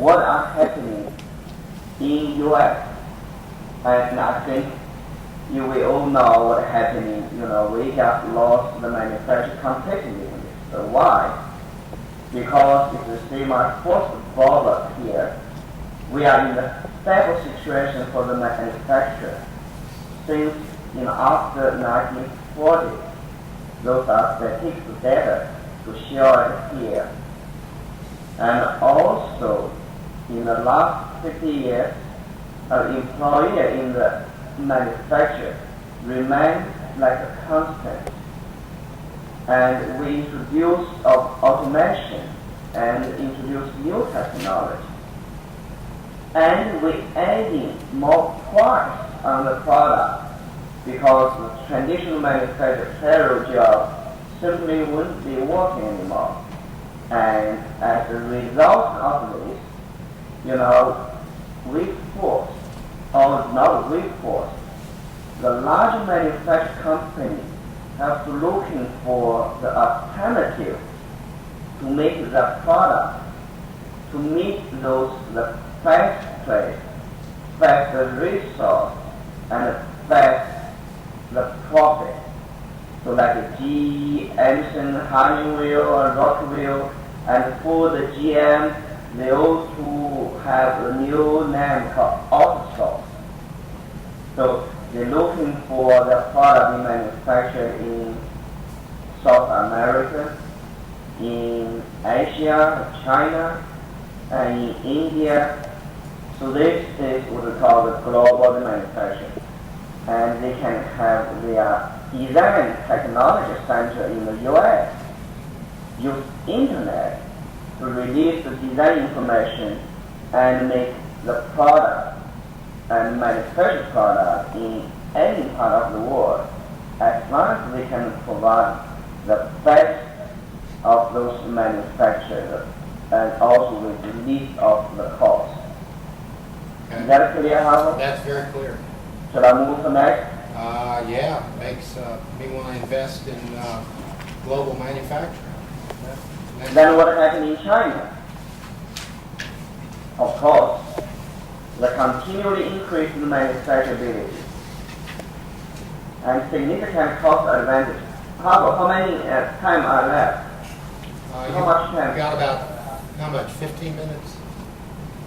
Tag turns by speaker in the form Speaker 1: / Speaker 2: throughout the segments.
Speaker 1: what are happening in U.S. And I think you will all know what's happening. We just lost the manufacturing competitiveness. So why? Because if you see my first bullet here, we are in a stable situation for the manufacturer since after 1940. Those are statistical data to show it here. And also, in the last 50 years, an employee in the manufacturer remains like a constant. And we introduce automation and introduce new technology. And we adding more price on the product because the traditional manufacturer payroll job simply wouldn't be working anymore. And as a result of this, the large manufacturing companies have to looking for the alternative to make the product to meet the fast place, fast resource, and fast the profit. So like GE, Edison, Honeywell, and Rockwell, and for the GM, they also have a new name called AutoStore. So they're looking for the product being manufactured in South America, in Asia, China, and in India. So this is what we call the global manufacturing. And they can have their design technology center in the US, use internet to release the design information and make the product and manufacture product in any part of the world, as long as they can provide the best of those manufacturers and also with the least of the cost.
Speaker 2: Okay.
Speaker 1: Is that clear, Howard?
Speaker 2: That's very clear.
Speaker 1: Should I move to next?
Speaker 2: Yeah, makes me want to invest in global manufacturing.
Speaker 1: Then what happened in China? Of course, the continually increase in manufacturability and significant cost advantage. How many time are left? How much time?
Speaker 2: Got about, how much, 15 minutes?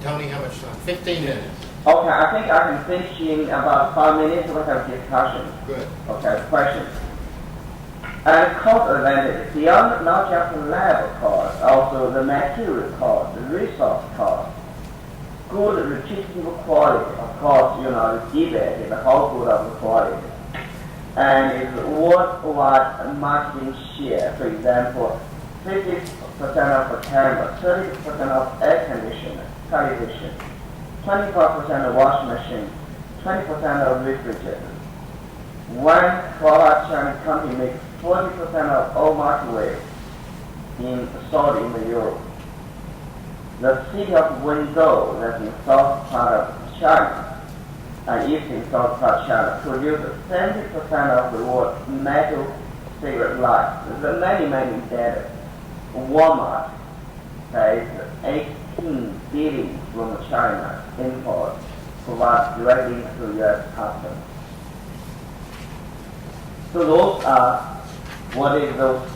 Speaker 2: Tony, how much time? 15 minutes.
Speaker 1: Okay, I think I can finish in about 5 minutes. We'll have discussion.
Speaker 2: Good.
Speaker 1: Okay, questions. And cost advantage, beyond not just the labor cost, also the material cost, the resource cost, good repeatable quality. Of course, the debate is how good of the quality. And it's worldwide marketing share. For example, 50% of the camera, 30% of air conditioner, television, 25% of washing machine, 20% of refrigerator. One product Chinese company makes 40% of all microwaves sold in the Europe. The city of Wenzhou, that's in south part of China, and eastern south part of China, produces 70% of the world's metal cigarette lights. There's many data. Walmart pays 18 billion from China import provided directly to U.S. customers. So those are what is those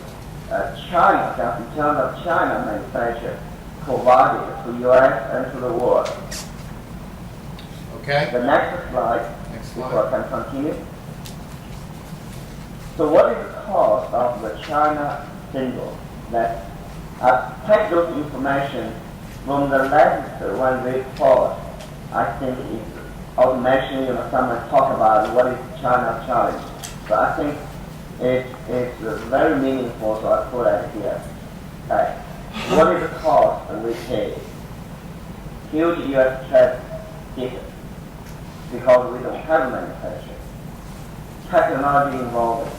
Speaker 1: China, just in terms of China manufacture provided to U.S. and to the world.
Speaker 2: Okay.
Speaker 1: The next slide. Before I can continue. So what is the cost of the China symbol? That I take those information from the latest one report. I think it's automation. Someone talk about what is China challenge. So I think it's very meaningful. So I put it here. Okay. What is the cost we pay? Huge U.S. trade ticket because we don't have manufacturing. Technology involved.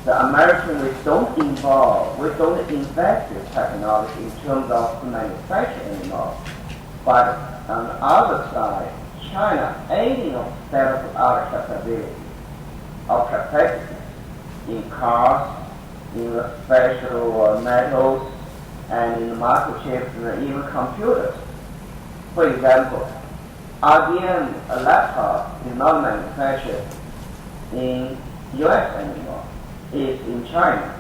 Speaker 1: The American, we don't invest in technology in terms of manufacturing anymore. But on the other side, China aiding of state-of-the-art capability, of capacity in cars, in the special metals, and in the microchips, and even computers. For example, IBM laptop is not manufactured in US anymore. It's in China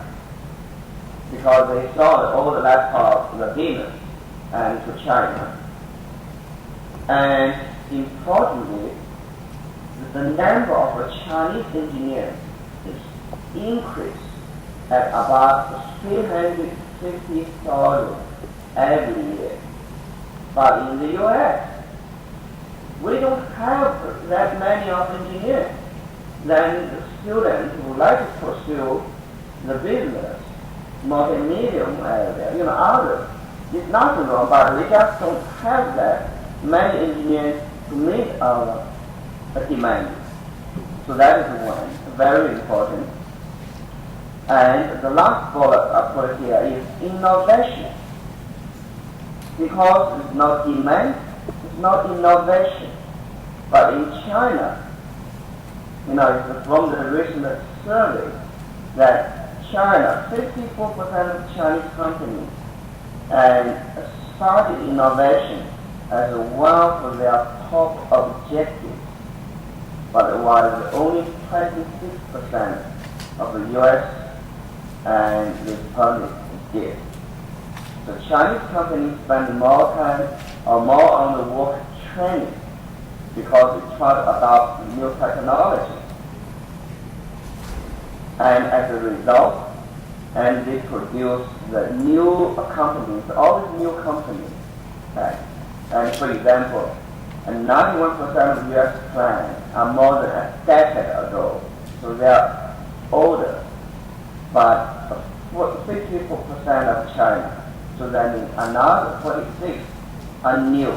Speaker 1: because they sold all the laptops, the gamers, and to China. And importantly, the number of Chinese engineers is increased at about 350,000 every year. But in the US, we don't have that many of engineers. Then the students who like to pursue the business, multimedia area, others. It's nothing wrong, but we just don't have that many engineers to meet our demand. So that is one, very important. And the last bullet I put here is innovation. Because it's not demand, it's not innovation. But in China, it's from the recent survey that China, 54% of Chinese companies started innovation as one of their top objectives, but it was only 26% of the US and the public did. So Chinese companies spend more time or more on the work training because they try to adopt new technology. And as a result, and they produce the new companies, all these new companies. Right? And for example, 91% of US plants are more than a decade ago, so they are older. But 54% of China, so that means another 46 are new.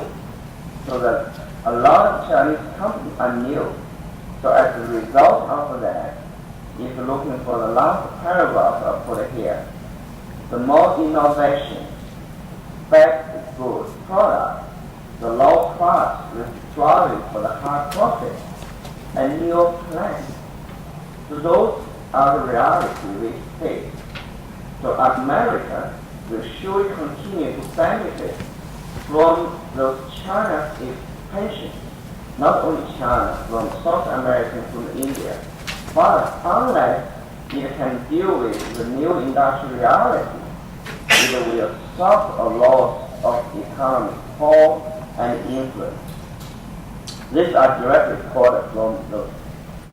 Speaker 1: So that a lot of Chinese companies are new. So as a result of that, if you're looking for the last paragraph I put here, the more innovation, better good product, the low cost is driving for the high profit and new plans. So those are the reality we face. So America will surely continue to benefit from those China's expansion, not only China, from South America, from India. But unless it can deal with the new industrial reality, it will suffer a loss of economic power and influence. These are directly quoted from the